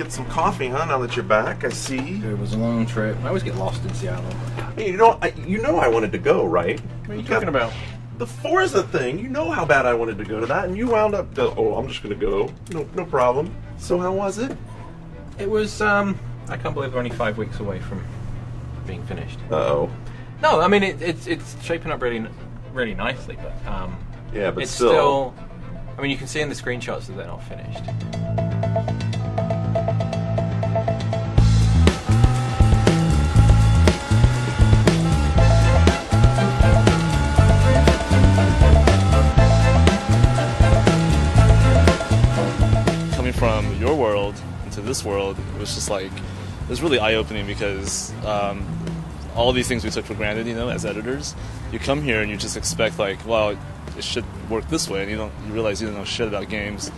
get some coffee, huh? Now that you're back, I see. It was a long trip. I always get lost in Seattle. Hey, you know I wanted to go, right? What are you talking about? The Forza thing. You know how bad I wanted to go to that, and you wound up. Oh, I'm just gonna go. No problem. So how was it? It was. I can't believe we're only 5 weeks away from being finished. Uh-oh. No, I mean it's shaping up really nicely, but yeah, but it's still. I mean, you can see in the screenshots that they're not finished. Coming from your world into this world, it was just like, it was really eye-opening because all these things we took for granted, you know, as editors, you come here and you just expect like, well, it should work this way, and you realize you don't know shit about games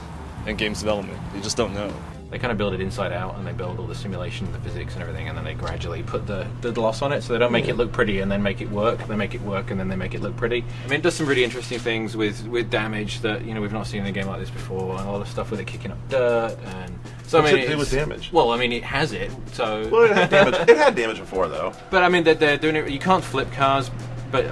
and games development. You just don't know. They kind of build it inside out, and they build all the simulation, the physics, and everything, and then they gradually put the gloss on it. So they don't make it look pretty and then make it work. They make it work and then they make it look pretty. I mean, it does some really interesting things with damage that we've not seen in a game like this before, and a lot of stuff with it kicking up dirt. And so I mean, it was damage. Well, I mean, it has it. So well, it had damage. It had damage before, though. But I mean, they're doing it. You can't flip cars. But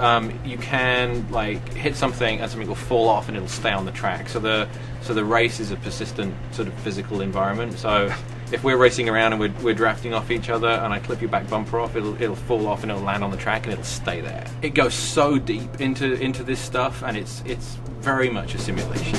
you can like hit something and something will fall off and it'll stay on the track. So the race is a persistent sort of physical environment. So if we're racing around and we're drafting off each other and I clip your back bumper off, it'll fall off and it'll land on the track and it'll stay there. It goes so deep into this stuff, and it's very much a simulation.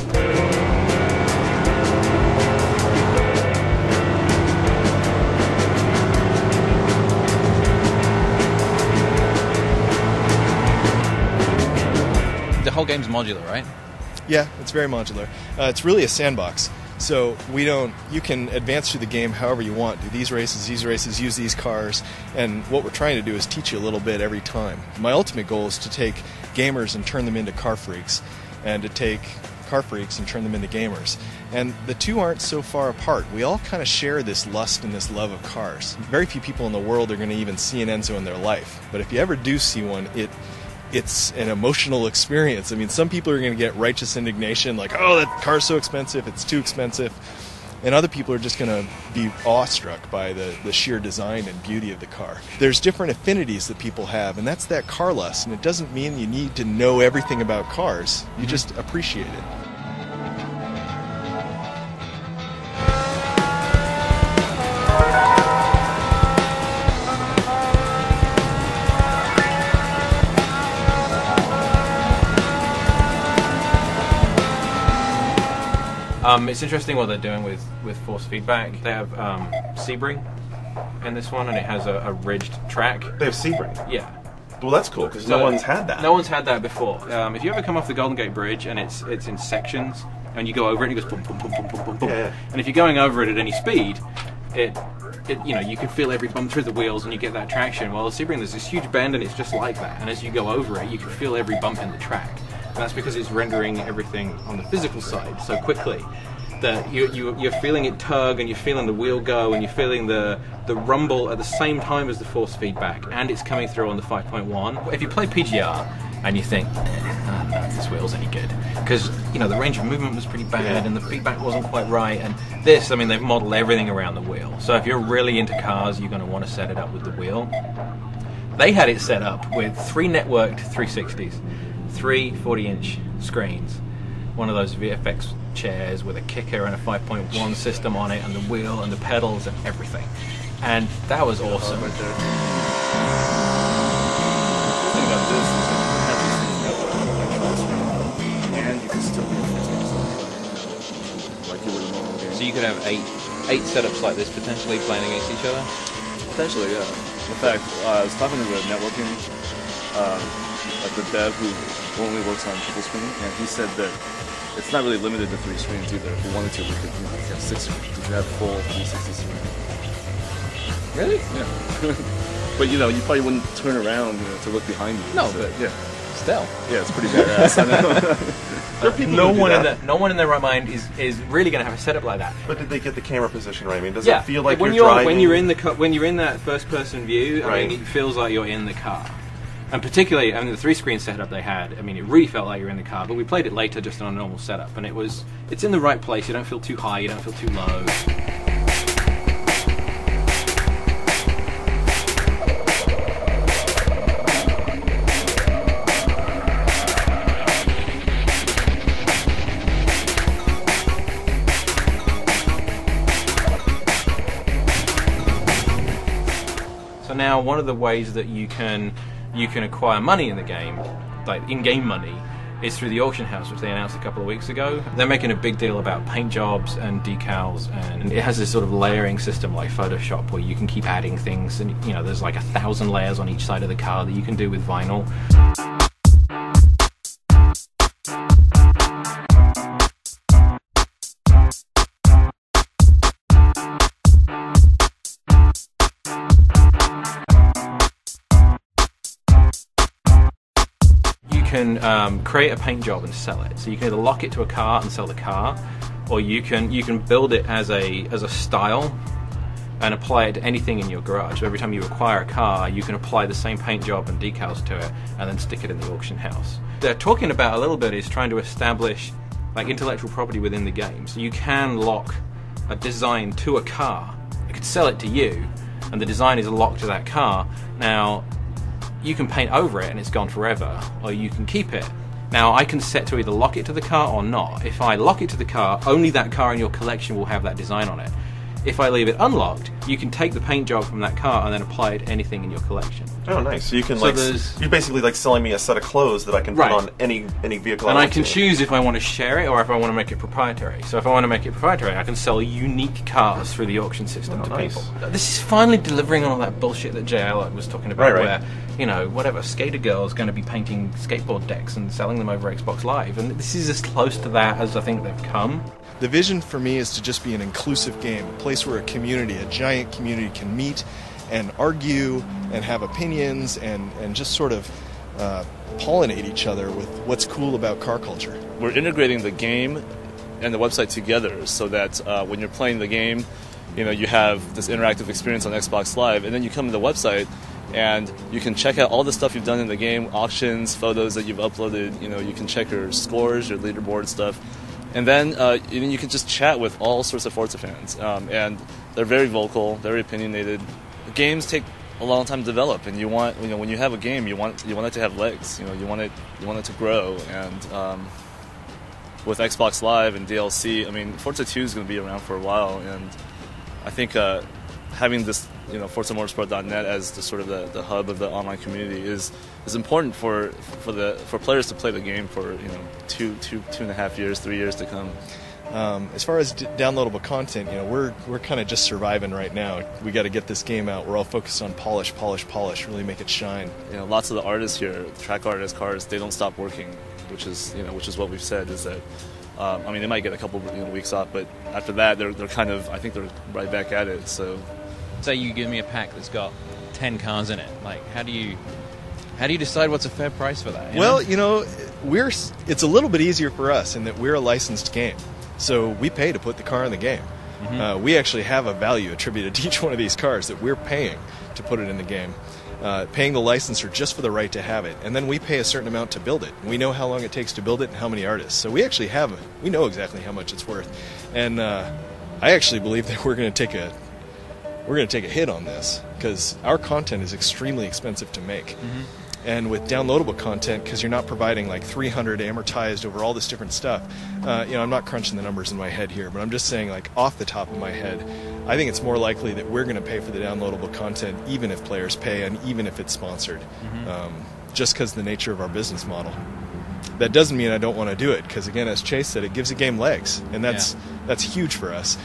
The whole game's modular, right? Yeah, it's very modular. It's really a sandbox. So you can advance through the game however you want. Do these races, use these cars, and what we're trying to do is teach you a little bit every time. My ultimate goal is to take gamers and turn them into car freaks, and to take car freaks and turn them into gamers. And the two aren't so far apart. We all kind of share this lust and this love of cars. Very few people in the world are going to even see an Enzo in their life. But if you ever do see one, it's an emotional experience. I mean, some people are going to get righteous indignation, like, oh, that car's so expensive, it's too expensive. And other people are just going to be awestruck by the sheer design and beauty of the car. There's different affinities that people have, and that's that car lust. And it doesn't mean you need to know everything about cars. You just appreciate it. It's interesting what they're doing with force feedback. They have Sebring in this one, and it has a ridged track. They have Sebring? Yeah. Well, that's cool, because no one's had that. No one's had that before. If you ever come off the Golden Gate Bridge, and it's in sections, and you go over it, and it goes boom, boom, boom, boom, boom, boom, boom. Yeah. And if you're going over it at any speed, you can feel every bump through the wheels, and you get that traction. Well, the Sebring, there's this huge bend, and it's just like that. And as you go over it, you can feel every bump in the track. And that's because it's rendering everything on the physical side so quickly that you're feeling it tug, and you're feeling the wheel go, and you're feeling the rumble at the same time as the force feedback, and it's coming through on the 5.1. If you play PGR and you think, I don't know if this wheel's any good, because the range of movement was pretty bad and the feedback wasn't quite right, and this, I mean, they've modeled everything around the wheel. So if you're really into cars, you're going to want to set it up with the wheel. They had it set up with 3 networked 360s, 3 40-inch screens, one of those VFX chairs with a kicker and a 5.1 system on it, and the wheel and the pedals and everything. And that was awesome. Right there. The thing about this is that you have this network, and you can still be like you would in a normal game. So you could have eight setups like this potentially playing against each other? Potentially, yeah. In fact, I was talking to the networking, like the dev who only works on triple screen, and he said that it's not really limited to 3 screens either. If we wanted to, we could have 6 screens. We could have full 360 screen. Really? Yeah. But you probably wouldn't turn around to look behind you. No, so, but yeah. Still. Yeah, it's pretty badass. I know. No one in their right mind is really going to have a setup like that. But did they get the camera position right? I mean, does Yeah. it feel like when you're driving? when you're in that first person view, I Right. mean, it feels like you're in the car. And particularly, I mean, the 3-screen setup they had, I mean, it really felt like you're in the car. But we played it later just on a normal setup, and it's in the right place. You don't feel too high, you don't feel too low. So now one of the ways that you can acquire money in the game, like in-game money, is through the auction house, which they announced a couple of weeks ago. They're making a big deal about paint jobs and decals, and it has this sort of layering system like Photoshop where you can keep adding things, and there's like 1,000 layers on each side of the car that you can do with vinyl. You can create a paint job and sell it. So you can either lock it to a car and sell the car, or you can build it as a style and apply it to anything in your garage. So every time you acquire a car, you can apply the same paint job and decals to it and then stick it in the auction house. They're talking about a little bit is trying to establish like intellectual property within the game. So you can lock a design to a car. You could sell it to you, and the design is locked to that car. Now, you can paint over it and it's gone forever, or you can keep it. Now, I can set to either lock it to the car or not. If I lock it to the car, only that car in your collection will have that design on it. If I leave it unlocked, you can take the paint job from that car and then apply it to anything in your collection. Oh, nice. So you can you're basically like selling me a set of clothes that I can put on any vehicle. And I can choose if I want to share it or if I want to make it proprietary. So if I want to make it proprietary, I can sell unique cars through the auction system to people. This is finally delivering on all that bullshit that JL was talking about, where whatever skater girl is going to be painting skateboard decks and selling them over Xbox Live, and this is as close to that as I think they've come. The vision for me is to just be an inclusive game, a place where a giant community can meet and argue and have opinions and just sort of pollinate each other with what's cool about car culture. We're integrating the game and the website together so that when you're playing the game, you have this interactive experience on Xbox Live, and then you come to the website and you can check out all the stuff you've done in the game, auctions, photos that you've uploaded. You can check your scores, your leaderboard stuff. And then you can just chat with all sorts of Forza fans, and they're very vocal, very opinionated. Games take a long time to develop, and you want when you have a game, you want it to have legs. You want it to grow. And with Xbox Live and DLC, Forza 2 is going to be around for a while, and I think having this ForzaMotorsport.net as the sort of the hub of the online community is important for players to play the game for 2.5 years, 3 years to come. As far as downloadable content, we're kind of just surviving right now. We got to get this game out. We're all focused on polish, really make it shine. Lots of the artists here, track artists, cars, they don't stop working, which is what we've said is that. They might get a couple weeks off, but after that, they're kind of, I think they're right back at it. So, say you give me a pack that's got 10 cars in it. Like, how do you decide what's a fair price for that? Well, it's a little bit easier for us in that we're a licensed game, so we pay to put the car in the game. Mm-hmm. We actually have a value attributed to each one of these cars that we're paying to put it in the game. Paying the licensor just for the right to have it, and then we pay a certain amount to build it. We know how long it takes to build it and how many artists. So we actually we know exactly how much it's worth, and I actually believe that we're going to take a hit on this because our content is extremely expensive to make. Mm-hmm. And with downloadable content, because you're not providing like 300 amortized over all this different stuff, I'm not crunching the numbers in my head here, but I'm just saying, like, off the top of my head, I think it's more likely that we're going to pay for the downloadable content even if players pay and even if it's sponsored, just because of the nature of our business model. That doesn't mean I don't want to do it, because again, as Chase said, it gives a game legs, and that's huge for us.